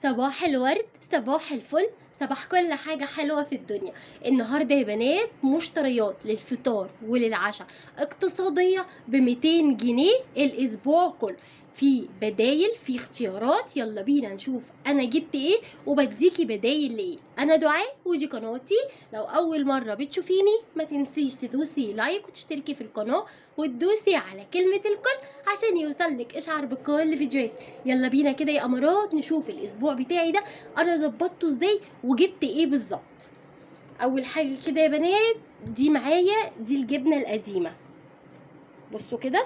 صباح الورد، صباح الفل، صباح كل حاجة حلوة في الدنيا. النهاردة يا بنات مشتريات للفطار وللعشاء اقتصادية ب200 جنيه الأسبوع كله. في بدايل، في اختيارات. يلا بينا نشوف أنا جبت إيه وبديكي بدايل لإيه. أنا دعاء ودي قناتي. لو أول مرة بتشوفيني ما تنسيش تدوسي لايك وتشتركي في القناة وتدوسي على كلمة الكل عشان يوصلك إشعار بكل فيديوهاتي. يلا بينا كده يا امارات نشوف الاسبوع بتاعي ده انا ظبطته ازاي وجبت ايه بالظبط. اول حاجه كده يا بنات دي معايا، دي الجبنه القديمه. بصوا كده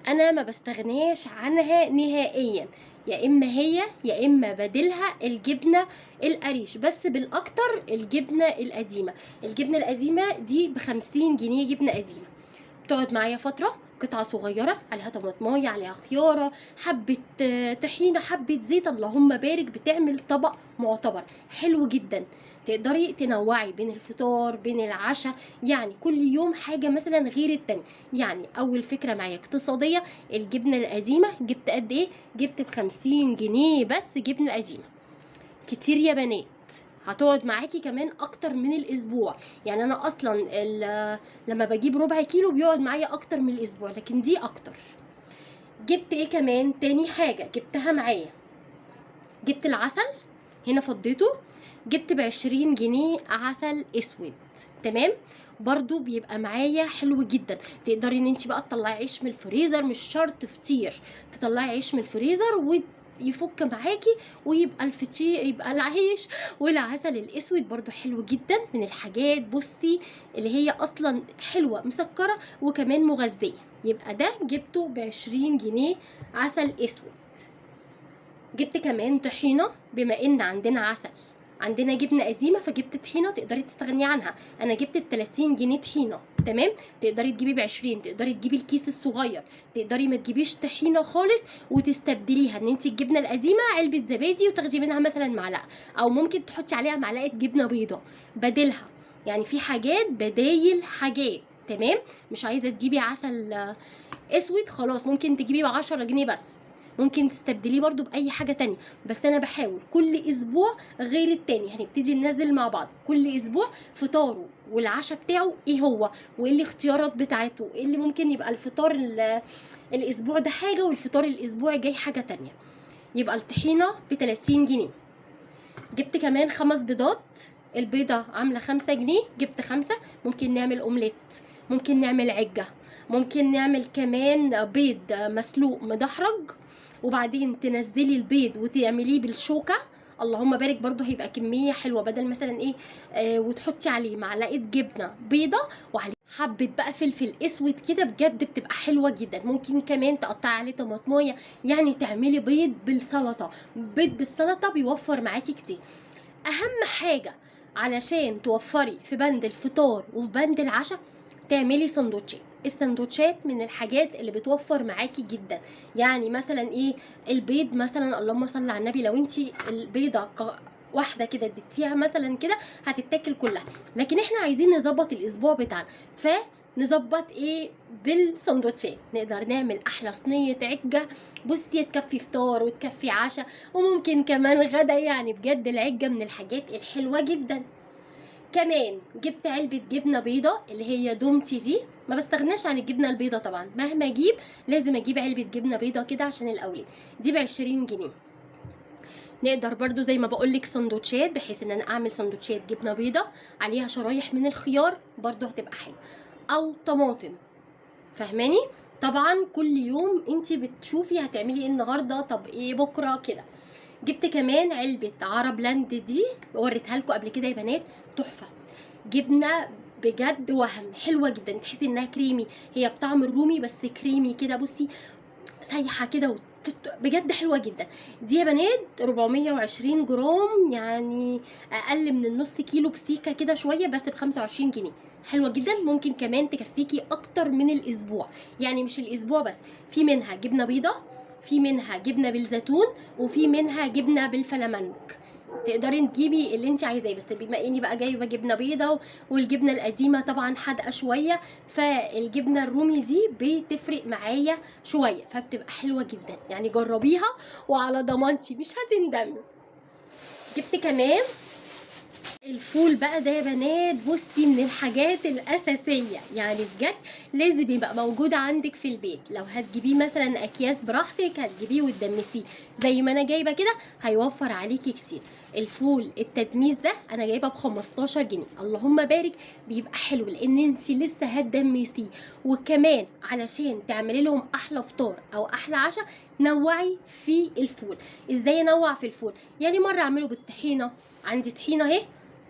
انا ما بستغناش عنها نهائيا، يا اما هي يا اما بديلها الجبنه القريش، بس بالاكتر الجبنه القديمه. الجبنه القديمه دي ب50 جنيه جبنه قديمه، بتقعد معايا فترة. قطعة صغيرة عليها طماطماية، عليها خيارة، حبة طحينة، حبة زيت، اللهم بارك. بتعمل طبق معتبر حلو جدا. تقدري تنوعي بين الفطار بين العشاء، يعني كل يوم حاجة مثلا غير التانية. يعني أول فكرة معايا اقتصادية. الجبنة القديمة جبت قد إيه؟ جبت ب50 جنيه بس جبنة قديمة. كتير يا بنات، هتقعد معاكي كمان اكتر من الاسبوع. يعني انا اصلا لما بجيب ربع كيلو بيقعد معايا اكتر من الاسبوع، لكن دي اكتر. جبت ايه كمان؟ تاني حاجة جبتها معايا، جبت العسل. هنا فضيته، جبت ب20 جنيه عسل اسود. تمام، برضو بيبقى معايا حلو جدا. تقدري ان انت بقى تطلعي عيش من الفريزر، مش شرط فطير، تطلعي عيش من الفريزر ويفك معاكي ويبقى الفطير، يبقى العيش والعسل الاسود برضو حلو جدا. من الحاجات بصي اللي هي اصلا حلوة مسكرة وكمان مغذية. يبقى ده جبته ب20 جنيه عسل اسود. جبت كمان طحينة، بما ان عندنا عسل عندنا جبنة قديمة، فجبت طحينة تقدري تستغني عنها. انا جبت ب30 جنيه طحينة. تمام، تقدري تجيبي ب20، تقدري تجيبي الكيس الصغير، تقدري ما تجيبيش طحينة خالص وتستبدليها ان انت الجبنة القديمة علبة زبادي وتاخدي منها مثلا معلقة، او ممكن تحطي عليها معلقة جبنة بيضة بديلها. يعني في حاجات بدايل حاجات. تمام، مش عايزة تجيبي عسل اسود، خلاص ممكن تجيبيه ب10 جنيه بس، ممكن تستبدليه برضو باي حاجه تانية. بس انا بحاول كل اسبوع غير التاني، هنبتدي ننزل مع بعض كل اسبوع فطاره والعشاء بتاعه ايه هو، وايه الاختيارات بتاعته، ايه اللي ممكن يبقى الفطار الاسبوع ده حاجه والفطار الاسبوع الجاي حاجه تانية. يبقى الطحينه ب30 جنيه. جبت كمان 5 بيضات، البيضة عاملة 5 جنيه، جبت 5. ممكن نعمل اومليت، ممكن نعمل عجة، ممكن نعمل كمان بيض مسلوق مدحرج، وبعدين تنزلي البيض وتعمليه بالشوكة، اللهم بارك. برضو هيبقى كمية حلوة، بدل مثلا ايه وتحطي عليه معلقة جبنة بيضة وعليه حبة بقى فلفل اسود كده، بجد بتبقى حلوة جدا. ممكن كمان تقطعي عليه طماطمايه، يعني تعملي بيض بالسلطة. بيض بالسلطة بيوفر معاكي كتير. اهم حاجة علشان توفري في بند الفطار وفي بند العشاء، تعملي سندوتشات. السندوتشات من الحاجات اللي بتوفر معاكي جدا. يعني مثلا ايه، البيض مثلا، اللهم صل على النبي، لو انتي البيضة واحدة كده اديتيها مثلا كده هتتاكل كلها، لكن احنا عايزين نظبط الاسبوع بتاعنا، نظبط ايه بالسندوتشات. نقدر نعمل احلى صينيه عجه، بصي تكفي فطار وتكفي عشاء وممكن كمان غدا. يعني بجد العجه من الحاجات الحلوه جدا. كمان جبت علبه جبنه بيضه اللي هي دومتي دي، ما بستغناش عن الجبنه البيضه طبعا، مهما اجيب لازم اجيب علبه جبنه بيضه كده عشان الاولاد. دي ب20 جنيه. نقدر برضو زي ما بقولك سندوتشات، بحيث ان انا اعمل سندوتشات جبنه بيضه عليها شرايح من الخيار، برضو هتبقى حلوه، او طماطم. فهماني؟ طبعا كل يوم انتي بتشوفي هتعملي ايه النهارده، طب ايه بكره كده. جبت كمان علبه عرب لاند دي، وريتها لكم قبل كده يا بنات، تحفه. جبنه بجد وهم حلوه جدا، تحسي انها كريمي، هي بطعم الرومي بس كريمي كده، بصي سايحه كده بجد حلوه جدا. دي يا بنات 420 جرام، يعني اقل من النص كيلو بسيكه كده شويه، بس ب25 جنيه. حلوه جدا، ممكن كمان تكفيكي اكتر من الاسبوع. يعني مش الاسبوع بس، في منها جبنه بيضه، في منها جبنه بالزيتون، وفي منها جبنه بالفلامنك. تقدري تجيبي اللي انت عايزاه، بس بما اني بقى جايبه جبنه بيضه والجبنه القديمه طبعا حادقه شويه، فالجبنه الرومي دي بتفرق معايا شويه، فبتبقى حلوه جدا. يعني جربيها وعلى ضمانتي مش هتندمي. جبت كمان الفول بقى ده يا بنات، بصي من الحاجات الأساسية، يعني بجد لازم يبقى موجود عندك في البيت. لو هتجيبيه مثلا أكياس براحتك هتجيبيه وتدمسيه زي ما أنا جايبة كده، هيوفر عليكي كتير. الفول التدميس ده أنا جايبه ب15 جنيه، اللهم بارك. بيبقى حلو لأن انتي لسه هتدمسيه، وكمان علشان تعملي لهم أحلى فطار أو أحلى عشاء نوعي في الفول. ازاي انوع في الفول؟ يعني مرة اعمله بالطحينة، عندي طحينة اهي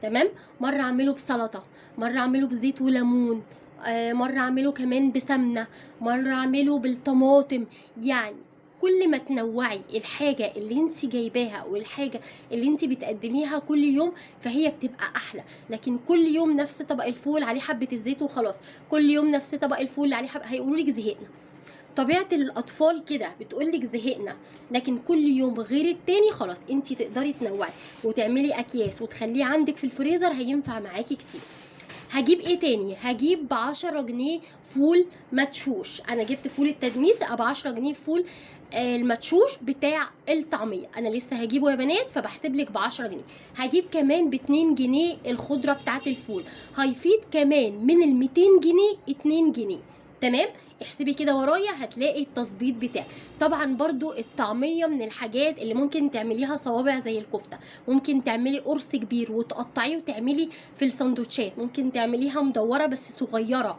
تمام، مره اعمله بسلطه، مره اعمله بزيت وليمون، مره اعمله كمان بسمنه، مره اعمله بالطماطم. يعني كل ما تنوعي الحاجه اللي انت جايباها والحاجه اللي انت بتقدميها كل يوم فهي بتبقى احلى. لكن كل يوم نفس طبق الفول عليه حبه الزيت وخلاص، كل يوم نفس طبق الفول عليه هيقولوا لك زهقنا. طبيعة الأطفال كده بتقولك زهقنا. لكن كل يوم غير التاني خلاص انتي تقدري تنوعي وتعملي أكياس وتخليه عندك في الفريزر، هينفع معاكي كتير. هجيب ايه تاني؟ هجيب ب10 جنيه فول مدشوش. انا جبت فول التدميس ب10 جنيه فول المدشوش بتاع الطعمية، انا لسه هجيبه يا بنات فبحسب لك ب10 جنيه. هجيب كمان ب2 جنيه الخضرة بتاعت الفول، هيفيد كمان من ال200 جنيه 2 جنيه. تمام، احسبي كده ورايا هتلاقي التظبيط بتاعي. طبعا برضو الطعمية من الحاجات اللي ممكن تعمليها صوابع زي الكفتة، ممكن تعملي قرص كبير وتقطعيه وتعملي في السندوتشات، ممكن تعمليها مدورة بس صغيرة،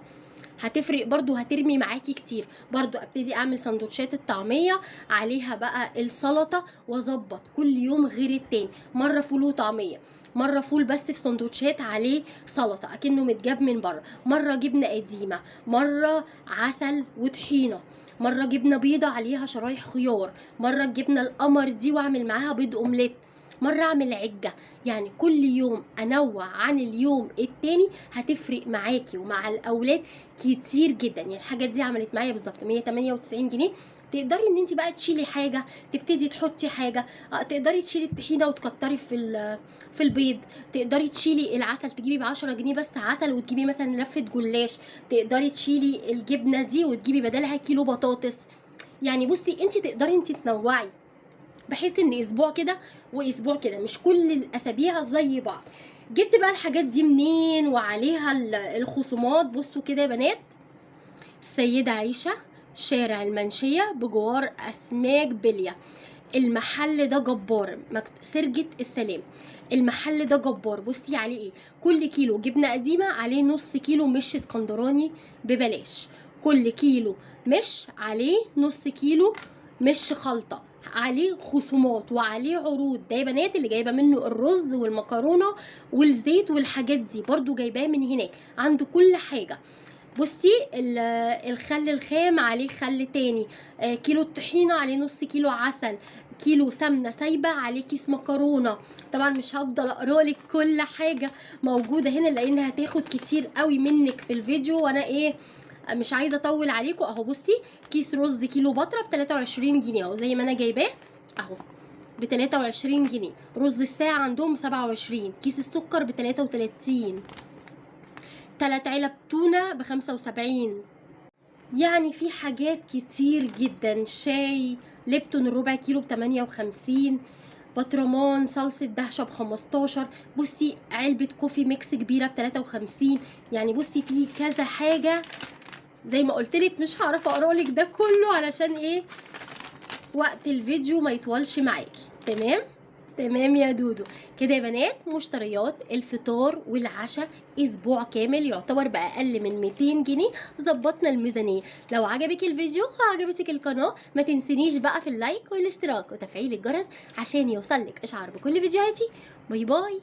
هتفرق برضو، هترمي معاكي كتير. برضو ابتدي اعمل سندوتشات الطعمية عليها بقى السلطة واظبط كل يوم غير التاني، مرة فول وطعمية، مرة فول بس في سندوتشات عليه سلطة اكنه متجاب من بره، مرة جبنة قديمة، مرة عسل وطحينة، مرة جبنة بيضة عليها شرايح خيار، مرة الجبنة القمر دي واعمل معاها بيض اومليت، مرة اعمل عجة. يعني كل يوم انوع عن اليوم التاني، هتفرق معاكي ومع الاولاد كتير جدا. يعني الحاجات دي عملت معايا بالظبط 198 جنيه. تقدري ان انت بقى تشيلي حاجه، تبتدي تحطي حاجه، تقدري تشيلي الطحينه وتكتري في البيض، تقدري تشيلي العسل تجيبي ب10 جنيه بس عسل وتجيبي مثلا لفه جلاش، تقدري تشيلي الجبنه دي وتجيبي بدلها كيلو بطاطس. يعني بصي انت تقدري انت تنوعي، بحيث ان اسبوع كده واسبوع كده، مش كل الاسابيع زي بعض. جبت بقى الحاجات دي منين وعليها الخصومات؟ بصوا كده يا بنات، السيدة عيشة، شارع المنشية بجوار أسماك بلية. المحل ده جبار، سرجة السلام. المحل ده جبار، بصي عليه ايه، كل كيلو جبنة قديمة عليه نص كيلو مش اسكندراني ببلاش، كل كيلو مش عليه نص كيلو مش خلطة، عليه خصومات وعليه عروض. ده يا بنات اللي جايبه منه الرز والمكرونه والزيت والحاجات دي برضو جايباه من هناك، عنده كل حاجه. بصي الخل الخام عليه خل تاني، كيلو الطحينة عليه نص كيلو عسل، كيلو سمنة سايبة عليه كيس مكرونة. طبعا مش هفضل اقرالك كل حاجة موجودة هنا لان هتاخد كتير قوي منك في الفيديو، وانا ايه مش عايزة اطول عليكم. اهو بصي كيس رز كيلو بطرة ب23 جنيه اهو زي ما انا جايباه اهو ب23 جنيه. رز الساعة عندهم 27، كيس السكر ب33، 3 علب تونة ب75. يعني في حاجات كتير جدا. شاي ليبتون الربع كيلو ب58، بطرمان صلصة دهشة ب15. بصي علبة كوفي ميكس كبيرة ب53. يعني بصي في كذا حاجة زي ما قلتلك، مش هعرف اقرالك ده كله علشان ايه وقت الفيديو ما يطولش معاكي. تمام تمام يا دودو. كده يا بنات مشتريات الفطار والعشاء اسبوع كامل يعتبر باقل من 200 جنيه ظبطنا الميزانيه. لو عجبك الفيديو وعجبتك القناه ما تنسينيش بقى في اللايك والاشتراك وتفعيل الجرس عشان يوصلك اشعار بكل فيديوهاتي. باي باي.